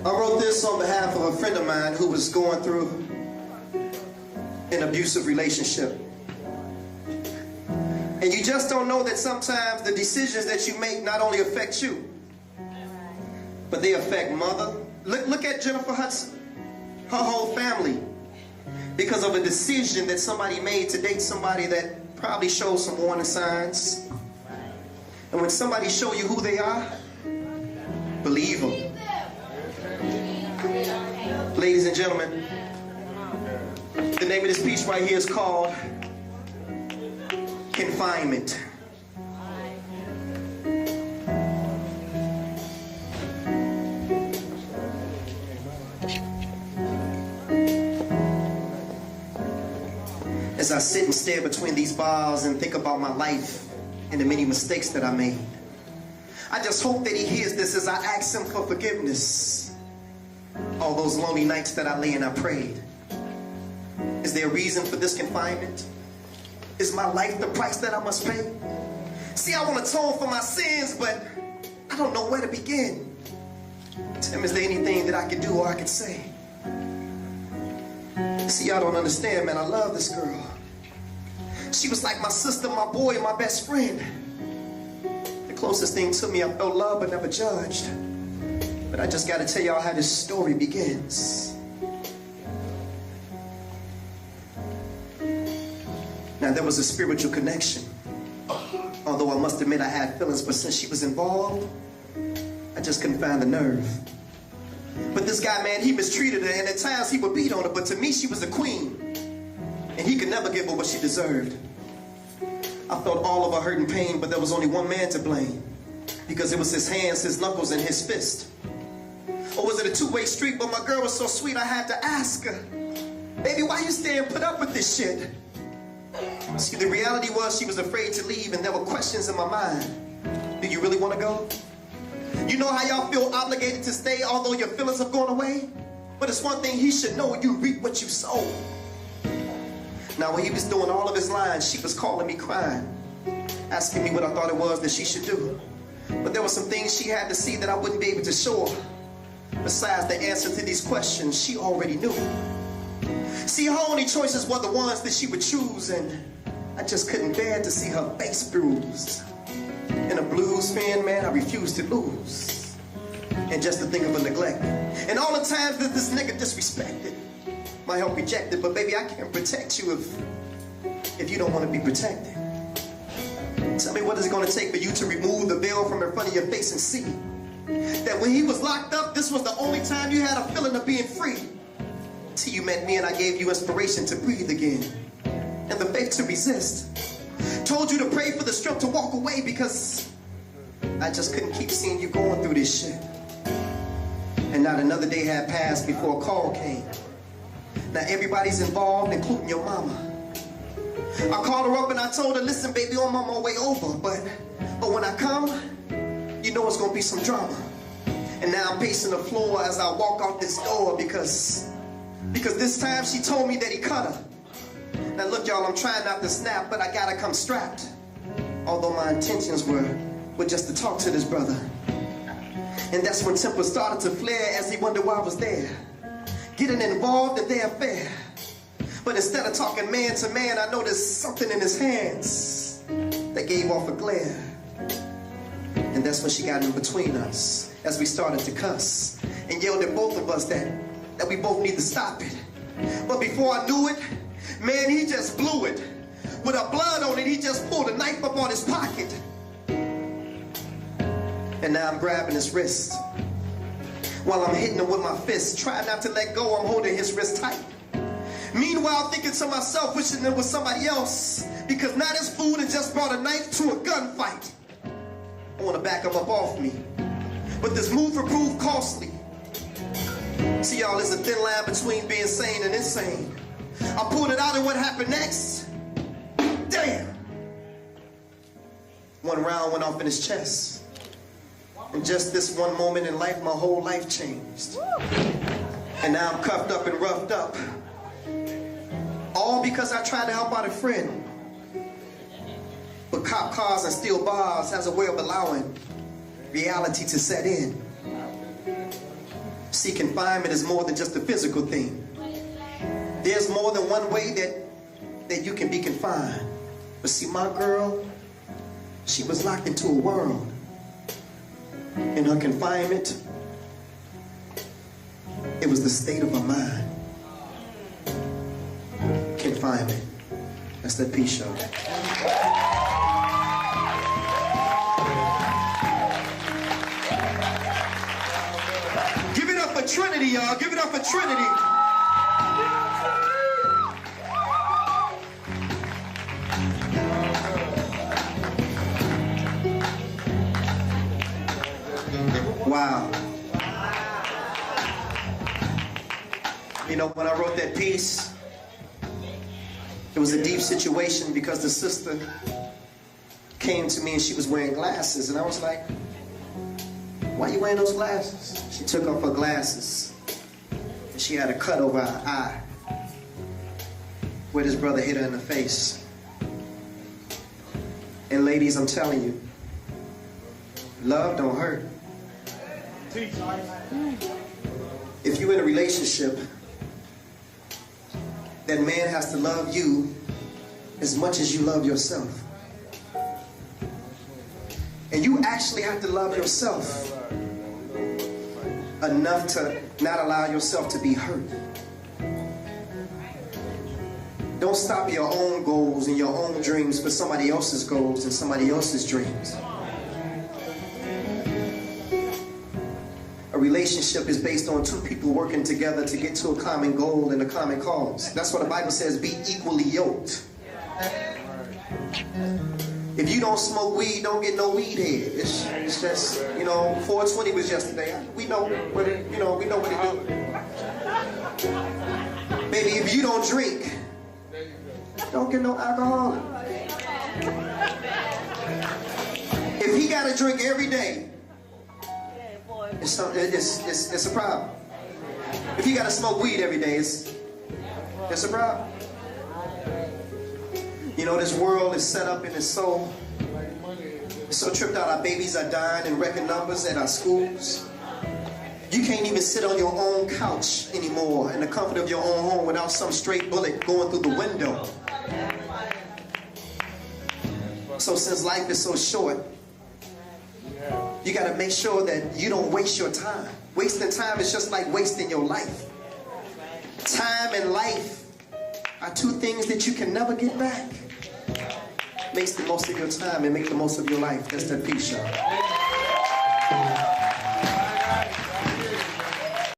I wrote this on behalf of a friend of mine who was going through an abusive relationship. And you just don't know that sometimes the decisions that you make not only affect you, but they affect mother. Look at Jennifer Hudson, her whole family, because of a decision that somebody made to date somebody that probably shows some warning signs. And when somebody show you who they are, believe them. Ladies and gentlemen, the name of this piece right here is called Confinment. As I sit and stare between these bars and think about my life and the many mistakes that I made, I just hope that he hears this as I ask him for forgiveness. All those lonely nights that I lay and I prayed. Is there a reason for this confinement? Is my life the price that I must pay? See, I want to atone for my sins, but I don't know where to begin. Tim, is there anything that I can do or I can say? See, y'all don't understand, man. I love this girl. She was like my sister, my boy, my best friend. The closest thing to me, I felt love but never judged. But I just got to tell y'all how this story begins. Now, there was a spiritual connection. Although I must admit I had feelings, but since she was involved, I just couldn't find the nerve. But this guy, man, he mistreated her, and at times he would beat on her, but to me, she was a queen. And he could never give her what she deserved. I felt all of her hurt and pain, but there was only one man to blame. Because it was his hands, his knuckles, and his fist. Or was it a two-way street? But my girl was so sweet, I had to ask her, baby, why you staying put up with this shit? See, the reality was she was afraid to leave, and there were questions in my mind. Do you really want to go? You know how y'all feel obligated to stay although your feelings have gone away? But it's one thing he should know, you reap what you sow. Now when he was doing all of his lines, she was calling me crying, asking me what I thought it was that she should do. But there were some things she had to see that I wouldn't be able to show her. Besides, the answer to these questions she already knew. See, her only choices were the ones that she would choose, and I just couldn't bear to see her face bruised. And a blues fan, man, I refused to lose. And just to think of her neglect. And all the times that this nigga disrespected, my help rejected. But baby, I can't protect you if you don't want to be protected. Tell me, what is it going to take for you to remove the veil from in front of your face and see that when he was locked up, this was the only time you had a feeling of being free? Till you met me and I gave you inspiration to breathe again. And the faith to resist. Told you to pray for the strength to walk away because I just couldn't keep seeing you going through this shit. And not another day had passed before a call came. Now everybody's involved, including your mama. I called her up and I told her, listen baby, I'm on my way over, but when I come, you know it's gonna be some drama. And now I'm pacing the floor as I walk out this door because this time she told me that he cut her. Now look y'all, I'm trying not to snap, but I gotta come strapped. Although my intentions were just to talk to this brother. And that's when temper started to flare as he wondered why I was there. Getting involved in their affair. But instead of talking man to man, I noticed something in his hands that gave off a glare. And that's when she got in between us as we started to cuss and yelled at both of us that we both need to stop it. But before I knew it, man, he just blew it. With a blood on it, he just pulled a knife up on his pocket. And now I'm grabbing his wrist. While I'm hitting him with my fist, trying not to let go, I'm holding his wrist tight. Meanwhile, thinking to myself, wishing it was somebody else, because now this fool had just brought a knife to a gunfight. I want to back him up off me, but this move would prove costly. See y'all, there's a thin line between being sane and insane. I pulled it out, and what happened next? Damn! One round went off in his chest. In just this one moment in life, my whole life changed. And now I'm cuffed up and roughed up. All because I tried to help out a friend. But cop cars and steel bars has a way of allowing reality to set in. See, confinement is more than just a physical thing. There's more than one way that you can be confined. But see, my girl, she was locked into a world. In her confinement, it was the state of her mind. Confinement. That's that P show. Give it up for Trinity, y'all. Give it up for Trinity. Wow. You know, when I wrote that piece, it was a deep situation because the sister came to me and she was wearing glasses, and I was like, why are you wearing those glasses? She took off her glasses and she had a cut over her eye where this brother hit her in the face. And ladies, I'm telling you, love don't hurt. If you're in a relationship, that man has to love you as much as you love yourself. And you actually have to love yourself enough to not allow yourself to be hurt. Don't stop your own goals and your own dreams for somebody else's goals and somebody else's dreams. A relationship is based on two people working together to get to a common goal and a common cause. That's what the Bible says, be equally yoked. If you don't smoke weed, don't get no weed head. It's just, you know, 420 was yesterday. We know what it, we know what it do. Baby, if you don't drink, don't get no alcohol. If he got to drink every day, it's a problem. If you got to smoke weed every day, it's a problem. You know, this world is set up and it's so tripped out. Our babies are dying in record numbers at our schools. You can't even sit on your own couch anymore in the comfort of your own home without some straight bullet going through the window. So since life is so short, you got to make sure that you don't waste your time. Wasting time is just like wasting your life. Time and life are two things that you can never get back. Make the most of your time and make the most of your life. That's that P show.